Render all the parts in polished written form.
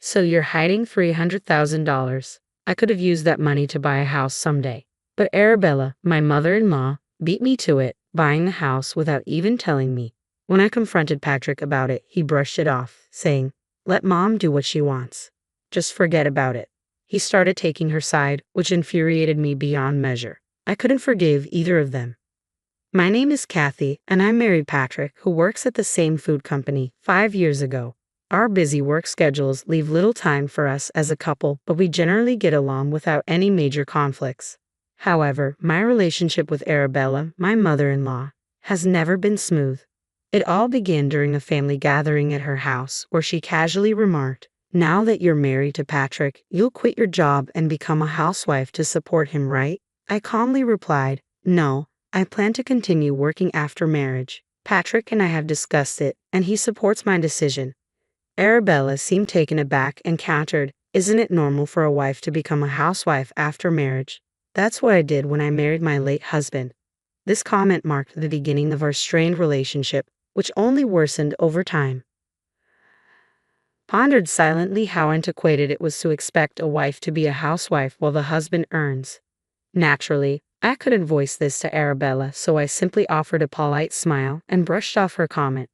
So you're hiding $300,000. I could have used that money to buy a house someday. But Arabella, my mother-in-law, beat me to it, buying the house without even telling me. When I confronted Patrick about it, he brushed it off, saying, "Let Mom do what she wants. Just forget about it." He started taking her side, which infuriated me beyond measure. I couldn't forgive either of them. My name is Kathy, and I married Patrick, who works at the same food company, 5 years ago. Our busy work schedules leave little time for us as a couple, but we generally get along without any major conflicts. However, my relationship with Arabella, my mother-in-law, has never been smooth. It all began during a family gathering at her house, where she casually remarked, "Now that you're married to Patrick, you'll quit your job and become a housewife to support him, right?" I calmly replied, "No, I plan to continue working after marriage. Patrick and I have discussed it, and he supports my decision." Arabella seemed taken aback and countered, "Isn't it normal for a wife to become a housewife after marriage? That's what I did when I married my late husband." This comment marked the beginning of our strained relationship, which only worsened over time. Pondered silently how antiquated it was to expect a wife to be a housewife while the husband earns. Naturally, I couldn't voice this to Arabella, so I simply offered a polite smile and brushed off her comment.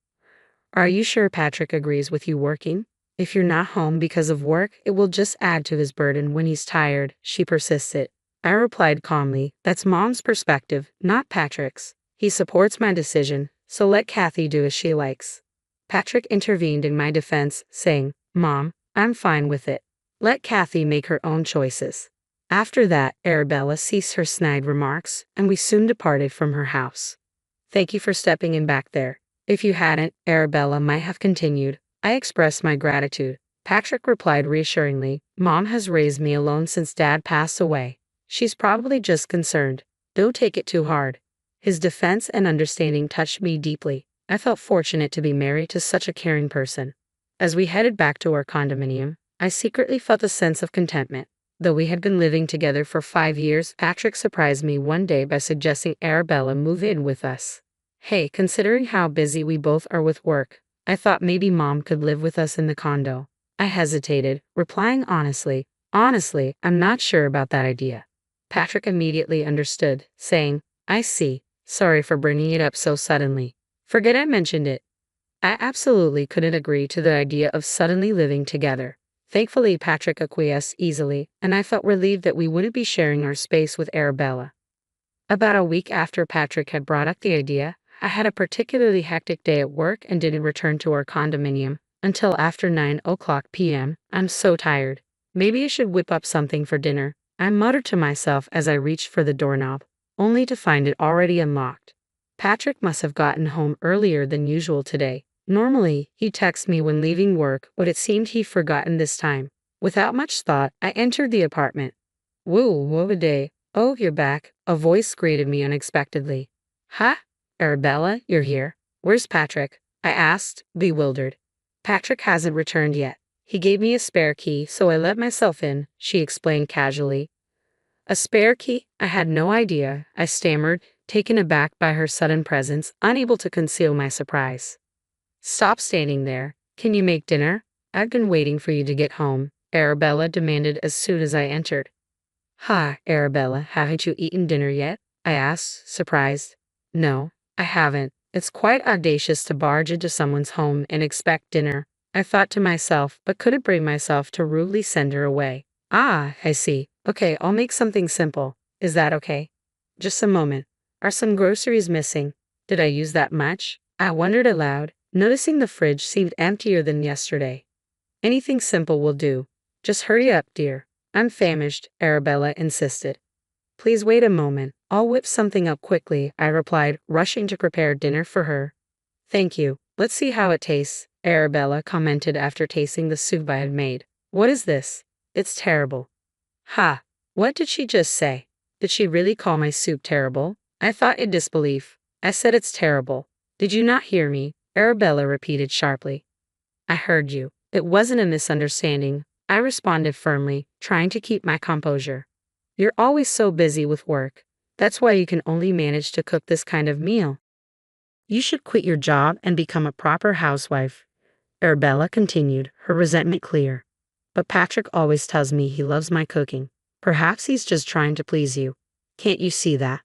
"Are you sure Patrick agrees with you working? If you're not home because of work, it will just add to his burden when he's tired," she persisted. I replied calmly, "That's Mom's perspective, not Patrick's. He supports my decision, so let Kathy do as she likes." Patrick intervened in my defense, saying, "Mom, I'm fine with it. Let Kathy make her own choices." After that, Arabella ceased her snide remarks, and we soon departed from her house. "Thank you for stepping in back there. If you hadn't," Arabella might have continued. I expressed my gratitude. Patrick replied reassuringly, "Mom has raised me alone since Dad passed away. She's probably just concerned. Don't take it too hard." His defense and understanding touched me deeply. I felt fortunate to be married to such a caring person. As we headed back to our condominium, I secretly felt a sense of contentment. Though we had been living together for 5 years, Patrick surprised me one day by suggesting Arabella move in with us. Hey, considering how busy we both are with work, I thought maybe Mom could live with us in the condo. I hesitated, replying honestly, I'm not sure about that idea." Patrick immediately understood, saying, "I see. Sorry for bringing it up so suddenly. Forget I mentioned it." I absolutely couldn't agree to the idea of suddenly living together. Thankfully, Patrick acquiesced easily, and I felt relieved that we wouldn't be sharing our space with Arabella. About a week after Patrick had brought up the idea, I had a particularly hectic day at work and didn't return to our condominium until after 9 p.m. "I'm so tired. Maybe I should whip up something for dinner," I muttered to myself as I reached for the doorknob, only to find it already unlocked. Patrick must have gotten home earlier than usual today. Normally, he texts me when leaving work, but it seemed he'd forgotten this time. Without much thought, I entered the apartment. "Whoa, what a day. Oh, you're back," a voice greeted me unexpectedly. "Huh? Arabella, you're here? Where's Patrick?" I asked, bewildered. "Patrick hasn't returned yet. He gave me a spare key, so I let myself in," she explained casually. "A spare key? I had no idea," I stammered, taken aback by her sudden presence, unable to conceal my surprise. "Stop standing there. Can you make dinner? I've been waiting for you to get home," Arabella demanded as soon as I entered. "Ha, Arabella, haven't you eaten dinner yet?" I asked, surprised. "No, I haven't. It's quite audacious to barge into someone's home and expect dinner," I thought to myself, but couldn't bring myself to rudely send her away. "Ah, I see. Okay, I'll make something simple. Is that okay?" "Just a moment. Are some groceries missing? Did I use that much?" I wondered aloud, noticing the fridge seemed emptier than yesterday. "Anything simple will do. Just hurry up, dear. I'm famished," Arabella insisted. "Please wait a moment. I'll whip something up quickly," I replied, rushing to prepare dinner for her. "Thank you. Let's see how it tastes," Arabella commented after tasting the soup I had made. "What is this? It's terrible." "Ha! What did she just say? Did she really call my soup terrible?" I thought in disbelief. "I said it's terrible. Did you not hear me?" Arabella repeated sharply. "I heard you. It wasn't a misunderstanding," I responded firmly, trying to keep my composure. "You're always so busy with work. That's why you can only manage to cook this kind of meal. You should quit your job and become a proper housewife," Arabella continued, her resentment clear. but Patrick always tells me he loves my cooking. Perhaps he's just trying to please you. Can't you see that?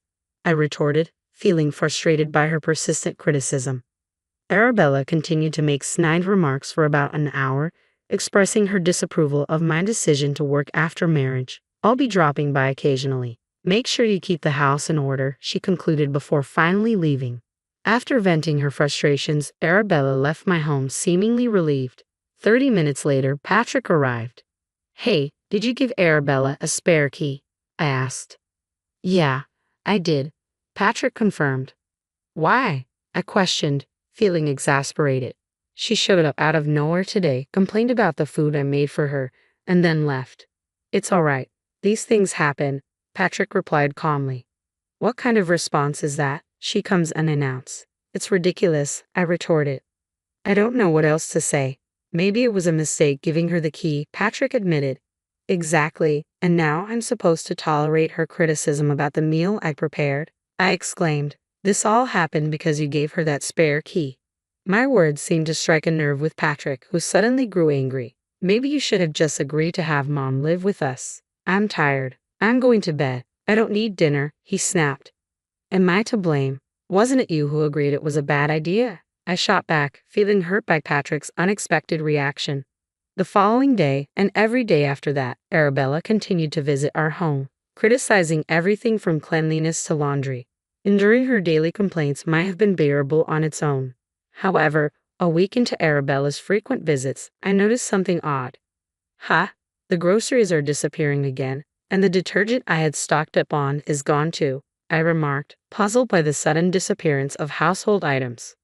I retorted, feeling frustrated by her persistent criticism. Arabella continued to make snide remarks for about an hour, expressing her disapproval of my decision to work after marriage. I'll be dropping by occasionally. Make sure you keep the house in order, she concluded before finally leaving. After venting her frustrations, Arabella left my home seemingly relieved. 30 minutes later, Patrick arrived. Hey, did you give Arabella a spare key? I asked. Yeah, I did, Patrick confirmed. Why? I questioned, feeling exasperated. She showed up out of nowhere today, complained about the food I made for her, and then left. It's all right. These things happen, Patrick replied calmly. What kind of response is that? She comes unannounced. It's ridiculous, I retorted. I don't know what else to say. Maybe it was a mistake giving her the key, Patrick admitted. Exactly, and now I'm supposed to tolerate her criticism about the meal I prepared? I exclaimed. This all happened because you gave her that spare key. My words seemed to strike a nerve with Patrick, who suddenly grew angry. Maybe you should have just agreed to have Mom live with us. I'm tired. I'm going to bed. I don't need dinner, he snapped. Am I to blame? Wasn't it you who agreed it was a bad idea? I shot back, feeling hurt by Patrick's unexpected reaction. The following day, and every day after that, Arabella continued to visit our home, criticizing everything from cleanliness to laundry. Enduring her daily complaints might have been bearable on its own. However, a week into Arabella's frequent visits, I noticed something odd. The groceries are disappearing again, and the detergent I had stocked up on is gone too, I remarked, puzzled by the sudden disappearance of household items.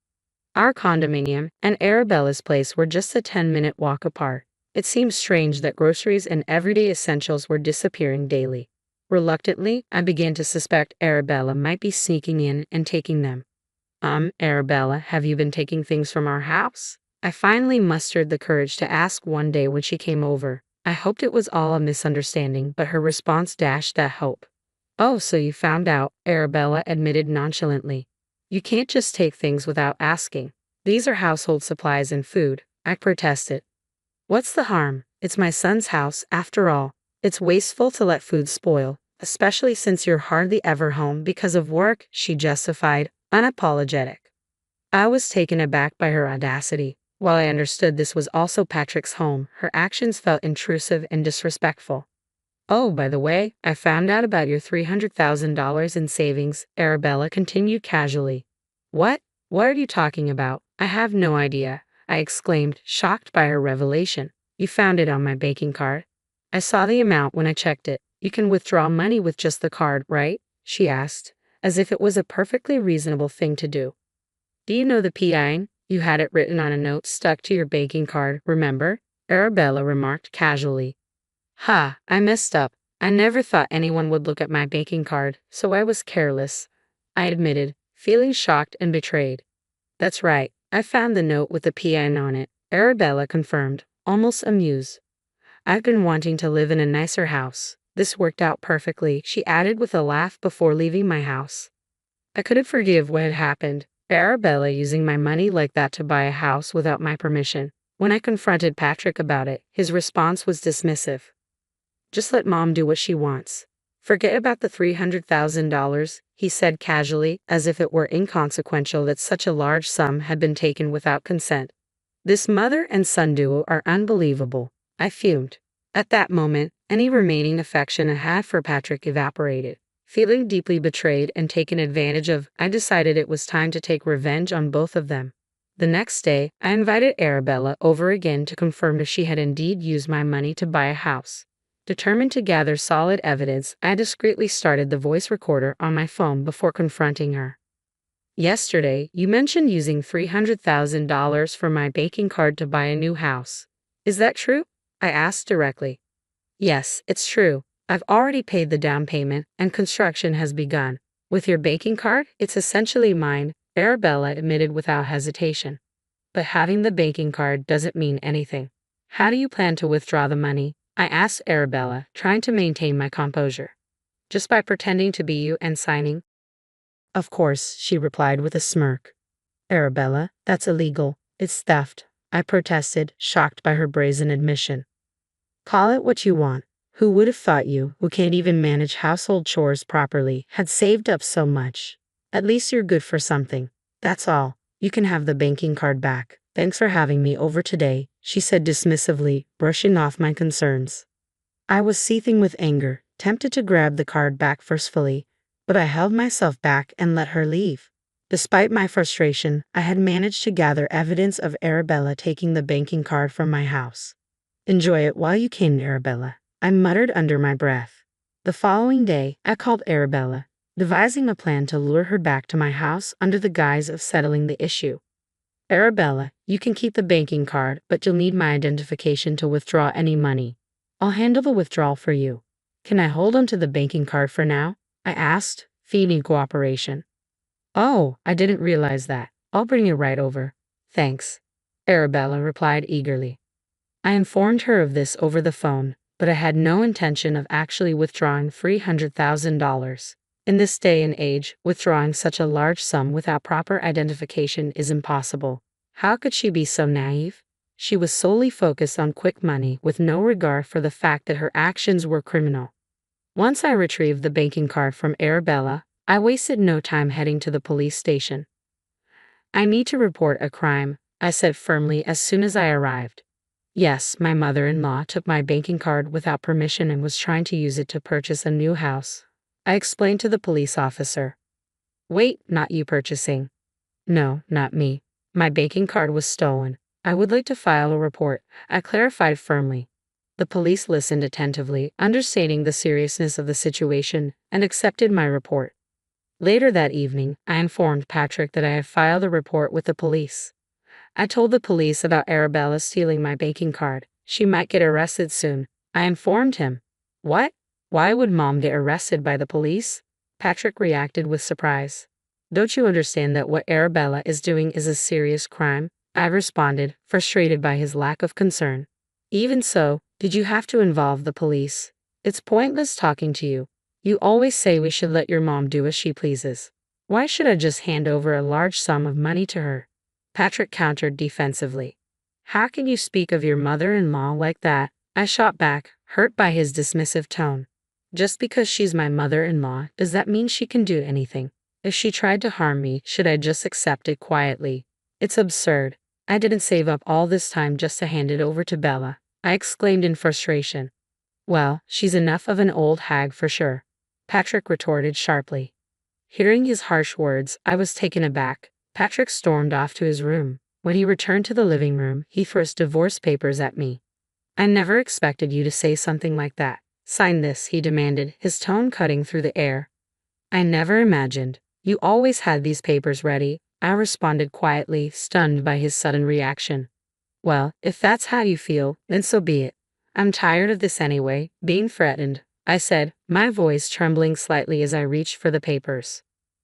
Our condominium and Arabella's place were just a 10-minute walk apart. It seemed strange that groceries and everyday essentials were disappearing daily. Reluctantly, I began to suspect Arabella might be sneaking in and taking them. Arabella, have you been taking things from our house? I finally mustered the courage to ask one day when she came over. I hoped it was all a misunderstanding, but her response dashed that hope. Oh, so you found out, Arabella admitted nonchalantly. You can't just take things without asking. These are household supplies and food, I protested. What's the harm? It's my son's house, after all. It's wasteful to let food spoil, especially since you're hardly ever home because of work, she justified, unapologetic. I was taken aback by her audacity. While I understood this was also Patrick's home, her actions felt intrusive and disrespectful. Oh, by the way, I found out about your $300,000 in savings, Arabella continued casually. What? What are you talking about? I have no idea, I exclaimed, shocked by her revelation. You found it on my banking card. I saw the amount when I checked it. You can withdraw money with just the card, right? She asked, as if it was a perfectly reasonable thing to do. Do you know the PIN? You had it written on a note stuck to your banking card, remember? Arabella remarked casually. I messed up. I never thought anyone would look at my banking card, so I was careless, I admitted, feeling shocked and betrayed. That's right, I found the note with the PIN on it, Arabella confirmed, almost amused. I've been wanting to live in a nicer house. This worked out perfectly, she added with a laugh before leaving my house. I couldn't forgive what had happened, Arabella using my money like that to buy a house without my permission. When I confronted Patrick about it, his response was dismissive. Just let Mom do what she wants. Forget about the $300,000, he said casually, as if it were inconsequential that such a large sum had been taken without consent. This mother and son duo are unbelievable, I fumed. At that moment, any remaining affection I had for Patrick evaporated. Feeling deeply betrayed and taken advantage of, I decided it was time to take revenge on both of them. The next day, I invited Arabella over again to confirm if she had indeed used my money to buy a house. Determined to gather solid evidence, I discreetly started the voice recorder on my phone before confronting her. Yesterday, you mentioned using $300,000 from my banking card to buy a new house. Is that true? I asked directly. Yes, it's true. I've already paid the down payment, and construction has begun. With your banking card, it's essentially mine, Arabella admitted without hesitation. But having the banking card doesn't mean anything. How do you plan to withdraw the money? I asked Arabella, trying to maintain my composure. Just by pretending to be you and signing? Of course, she replied with a smirk. Arabella, that's illegal. It's theft, I protested, shocked by her brazen admission. Call it what you want. Who would have thought you, who can't even manage household chores properly, had saved up so much? At least you're good for something. That's all. You can have the banking card back. Thanks for having me over today, she said dismissively, brushing off my concerns. I was seething with anger, tempted to grab the card back forcefully, but I held myself back and let her leave. Despite my frustration, I had managed to gather evidence of Arabella taking the banking card from my house. Enjoy it while you can, Arabella, I muttered under my breath. The following day, I called Arabella, devising a plan to lure her back to my house under the guise of settling the issue. Arabella, you can keep the banking card, but you'll need my identification to withdraw any money. I'll handle the withdrawal for you. Can I hold onto the banking card for now? I asked, feigning cooperation. Oh, I didn't realize that. I'll bring it right over. Thanks. Arabella replied eagerly. I informed her of this over the phone, but I had no intention of actually withdrawing $300,000. In this day and age, withdrawing such a large sum without proper identification is impossible. How could she be so naive? She was solely focused on quick money with no regard for the fact that her actions were criminal. Once I retrieved the banking card from Arabella, I wasted no time heading to the police station. I need to report a crime, I said firmly as soon as I arrived. Yes, my mother-in-law took my banking card without permission and was trying to use it to purchase a new house, I explained to the police officer. Wait, not you purchasing. No, not me. My banking card was stolen. I would like to file a report, I clarified firmly. The police listened attentively, understanding the seriousness of the situation, and accepted my report. Later that evening, I informed Patrick that I had filed a report with the police. I told the police about Arabella stealing my banking card. She might get arrested soon. I informed him. What? Why would Mom get arrested by the police? Patrick reacted with surprise. Don't you understand that what Arabella is doing is a serious crime? I responded, frustrated by his lack of concern. Even so, did you have to involve the police? It's pointless talking to you. You always say we should let your mom do as she pleases. Why should I just hand over a large sum of money to her? Patrick countered defensively. How can you speak of your mother-in-law like that? I shot back, hurt by his dismissive tone. Just because she's my mother-in-law, does that mean she can do anything? If she tried to harm me, should I just accept it quietly? It's absurd. I didn't save up all this time just to hand it over to Bella, I exclaimed in frustration. Well, she's enough of an old hag for sure, Patrick retorted sharply. Hearing his harsh words, I was taken aback. Patrick stormed off to his room. When he returned to the living room, he threw his divorce papers at me. I never expected you to say something like that. Sign this, he demanded, his tone cutting through the air. I never imagined. You always had these papers ready, I responded quietly, stunned by his sudden reaction. Well, if that's how you feel, then so be it. I'm tired of this anyway, being threatened, I said, my voice trembling slightly as I reached for the papers.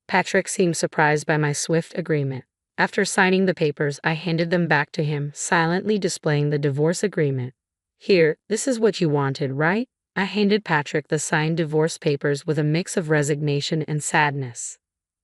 Patrick seemed surprised by my swift agreement. After signing the papers, I handed them back to him, silently displaying the divorce agreement. Here, this is what you wanted, right? I handed Patrick the signed divorce papers with a mix of resignation and sadness.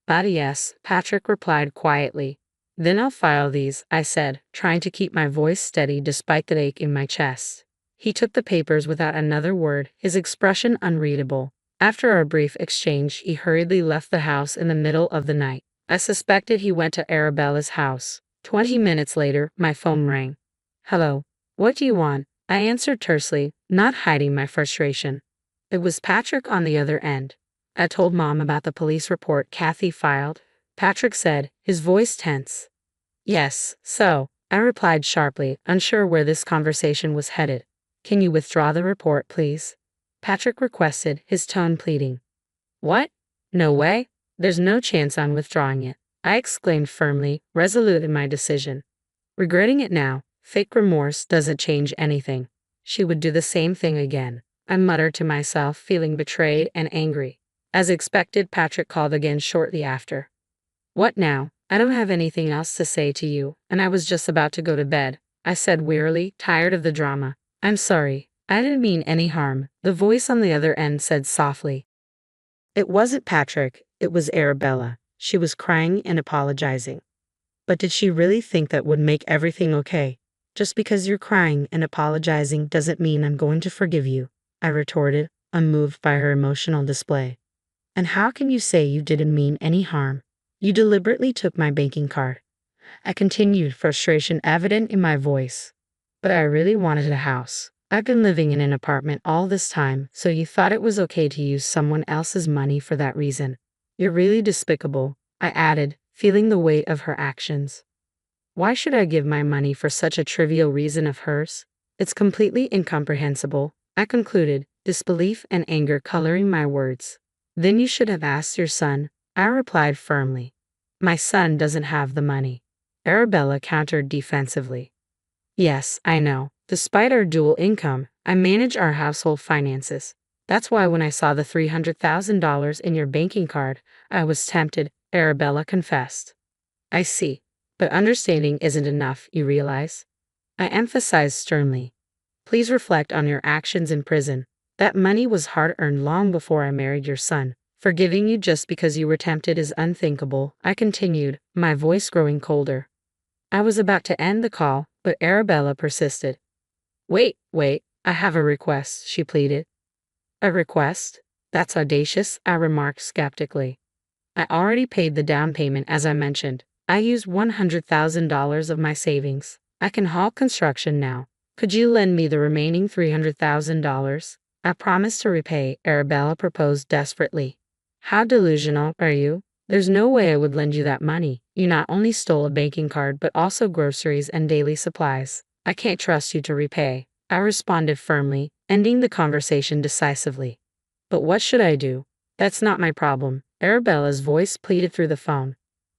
Yes, Patrick replied quietly. Then I'll file these, I said, trying to keep my voice steady despite the ache in my chest. He took the papers without another word, his expression unreadable. After our brief exchange, he hurriedly left the house in the middle of the night. I suspected he went to Arabella's house. 20 minutes later, my phone rang. Hello. What do you want? I answered tersely, not hiding my frustration. It was Patrick on the other end. I told Mom about the police report Kathy filed. Patrick said, his voice tense. Yes, so, I replied sharply, unsure where this conversation was headed. Can you withdraw the report, please? Patrick requested, his tone pleading. What? No way. There's no chance I'm withdrawing it, I exclaimed firmly, resolute in my decision. Regretting it now, fake remorse doesn't change anything. She would do the same thing again, I muttered to myself, feeling betrayed and angry. As expected, Patrick called again shortly after. What now? I don't have anything else to say to you, and I was just about to go to bed, I said wearily, tired of the drama. I'm sorry. I didn't mean any harm, the voice on the other end said softly. It wasn't Patrick, it was Arabella. She was crying and apologizing. But did she really think that would make everything okay? Just because you're crying and apologizing doesn't mean I'm going to forgive you, I retorted, unmoved by her emotional display. And how can you say you didn't mean any harm? You deliberately took my banking card. I continued, frustration evident in my voice. But I really wanted a house. I've been living in an apartment all this time, so you thought it was okay to use someone else's money for that reason. You're really despicable, I added, feeling the weight of her actions. Why should I give my money for such a trivial reason of hers? It's completely incomprehensible, I concluded, disbelief and anger coloring my words. Then you should have asked your son, I replied firmly. My son doesn't have the money. Arabella countered defensively. Yes, I know. Despite our dual income, I manage our household finances. That's why when I saw the $300,000 in your banking card, I was tempted, Arabella confessed. I see. But understanding isn't enough, you realize? I emphasized sternly. Please reflect on your actions in prison. That money was hard-earned long before I married your son. Forgiving you just because you were tempted is unthinkable, I continued, my voice growing colder. I was about to end the call, but Arabella persisted. Wait, I have a request, she pleaded. A request? That's audacious, I remarked skeptically. I already paid the down payment as I mentioned. I used $100,000 of my savings. I can halt construction now. Could you lend me the remaining $300,000? I promise to repay, Arabella proposed desperately. How delusional are you? There's no way I would lend you that money. You not only stole a banking card but also groceries and daily supplies. I can't trust you to repay, I responded firmly, ending the conversation decisively. But what should I do? That's not my problem, Arabella's voice pleaded through the phone.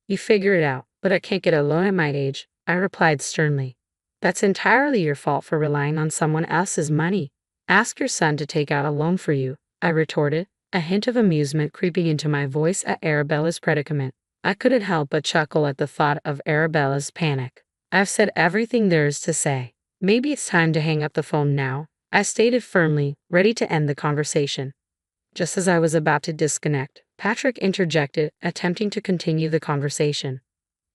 You figure it out, but I can't get a loan at my age, I replied sternly. That's entirely your fault for relying on someone else's money. Ask your son to take out a loan for you, I retorted, a hint of amusement creeping into my voice at Arabella's predicament. I couldn't help but chuckle at the thought of Arabella's panic. I've said everything there is to say. Maybe it's time to hang up the phone now, I stated firmly, ready to end the conversation. Just as I was about to disconnect, Patrick interjected, attempting to continue the conversation.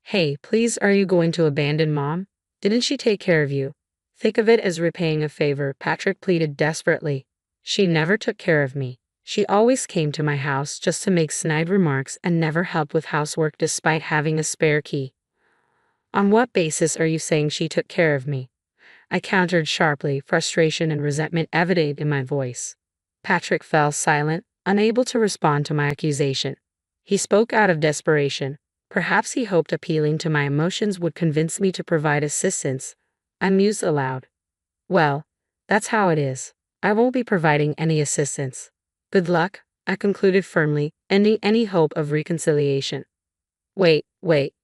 Hey, please, are you going to abandon Mom? Didn't she take care of you? Think of it as repaying a favor, Patrick pleaded desperately. She never took care of me. She always came to my house just to make snide remarks and never helped with housework despite having a spare key. On what basis are you saying she took care of me? I countered sharply, frustration and resentment evident in my voice. Patrick fell silent, unable to respond to my accusation. He spoke out of desperation. Perhaps he hoped appealing to my emotions would convince me to provide assistance. I mused aloud. Well, that's how it is. I won't be providing any assistance. Good luck, I concluded firmly, ending any hope of reconciliation. Wait,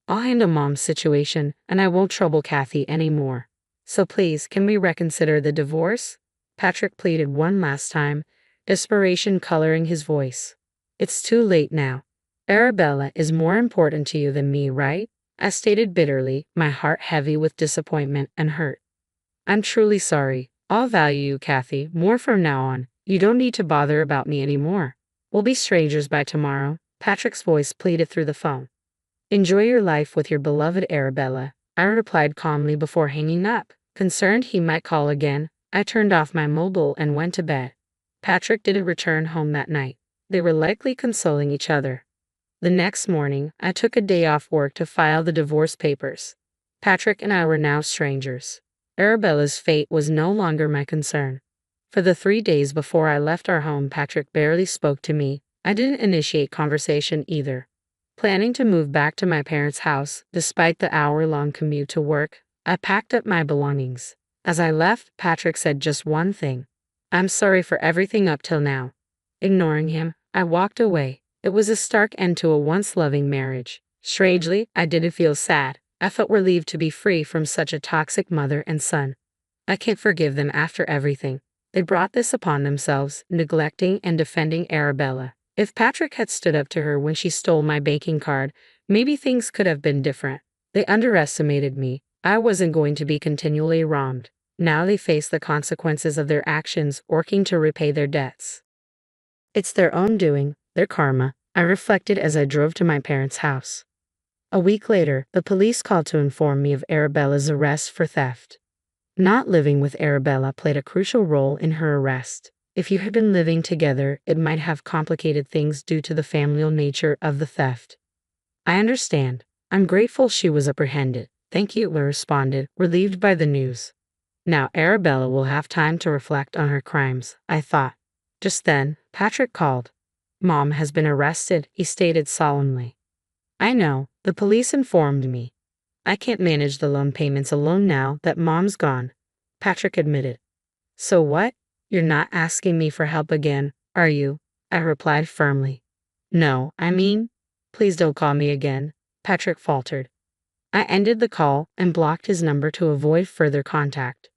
I'll handle Mom's situation, and I won't trouble Kathy anymore. So please, can we reconsider the divorce? Patrick pleaded one last time, desperation coloring his voice. It's too late now. Arabella is more important to you than me, right? I stated bitterly, my heart heavy with disappointment and hurt. I'm truly sorry. I'll value you, Kathy, more from now on. You don't need to bother about me anymore. We'll be strangers by tomorrow, Patrick's voice pleaded through the phone. Enjoy your life with your beloved Arabella, I replied calmly before hanging up. Concerned he might call again, I turned off my mobile and went to bed. Patrick didn't return home that night. They were likely consoling each other. The next morning, I took a day off work to file the divorce papers. Patrick and I were now strangers. Arabella's fate was no longer my concern. For the 3 days before I left our home, Patrick barely spoke to me. I didn't initiate conversation either. Planning to move back to my parents' house, despite the hour-long commute to work, I packed up my belongings. As I left, Patrick said just one thing. I'm sorry for everything up till now. Ignoring him, I walked away. It was a stark end to a once-loving marriage. Strangely, I didn't feel sad. I felt relieved to be free from such a toxic mother and son. I can't forgive them after everything. They brought this upon themselves, neglecting and defending Arabella. If Patrick had stood up to her when she stole my banking card, maybe things could have been different. They underestimated me. I wasn't going to be continually wronged. Now they face the consequences of their actions, working to repay their debts. It's their own doing, their karma, I reflected as I drove to my parents' house. A week later, the police called to inform me of Arabella's arrest for theft. Not living with Arabella played a crucial role in her arrest. If you had been living together, it might have complicated things due to the familial nature of the theft. I understand. I'm grateful she was apprehended. Thank you, I responded, relieved by the news. Now Arabella will have time to reflect on her crimes, I thought. Just then, Patrick called. Mom has been arrested, he stated solemnly. I know, the police informed me. I can't manage the loan payments alone now that Mom's gone, Patrick admitted. So what? You're not asking me for help again, are you? I replied firmly. No, I mean, please don't call me again, Patrick faltered. I ended the call and blocked his number to avoid further contact.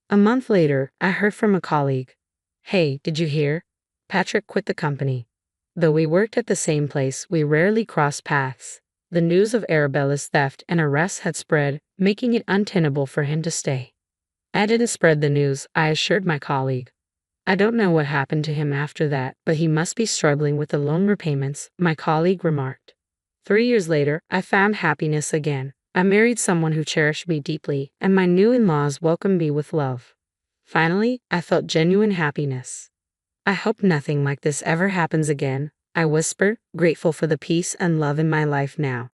A month later, I heard from a colleague. Hey, did you hear? Patrick quit the company. Though we worked at the same place, we rarely crossed paths. The news of Arabella's theft and arrest had spread, making it untenable for him to stay. I didn't spread the news, I assured my colleague. I don't know what happened to him after that, but he must be struggling with the loan repayments, my colleague remarked. 3 years later, I found happiness again. I married someone who cherished me deeply, and my new in-laws welcomed me with love. Finally, I felt genuine happiness. I hope nothing like this ever happens again, I whispered, grateful for the peace and love in my life now.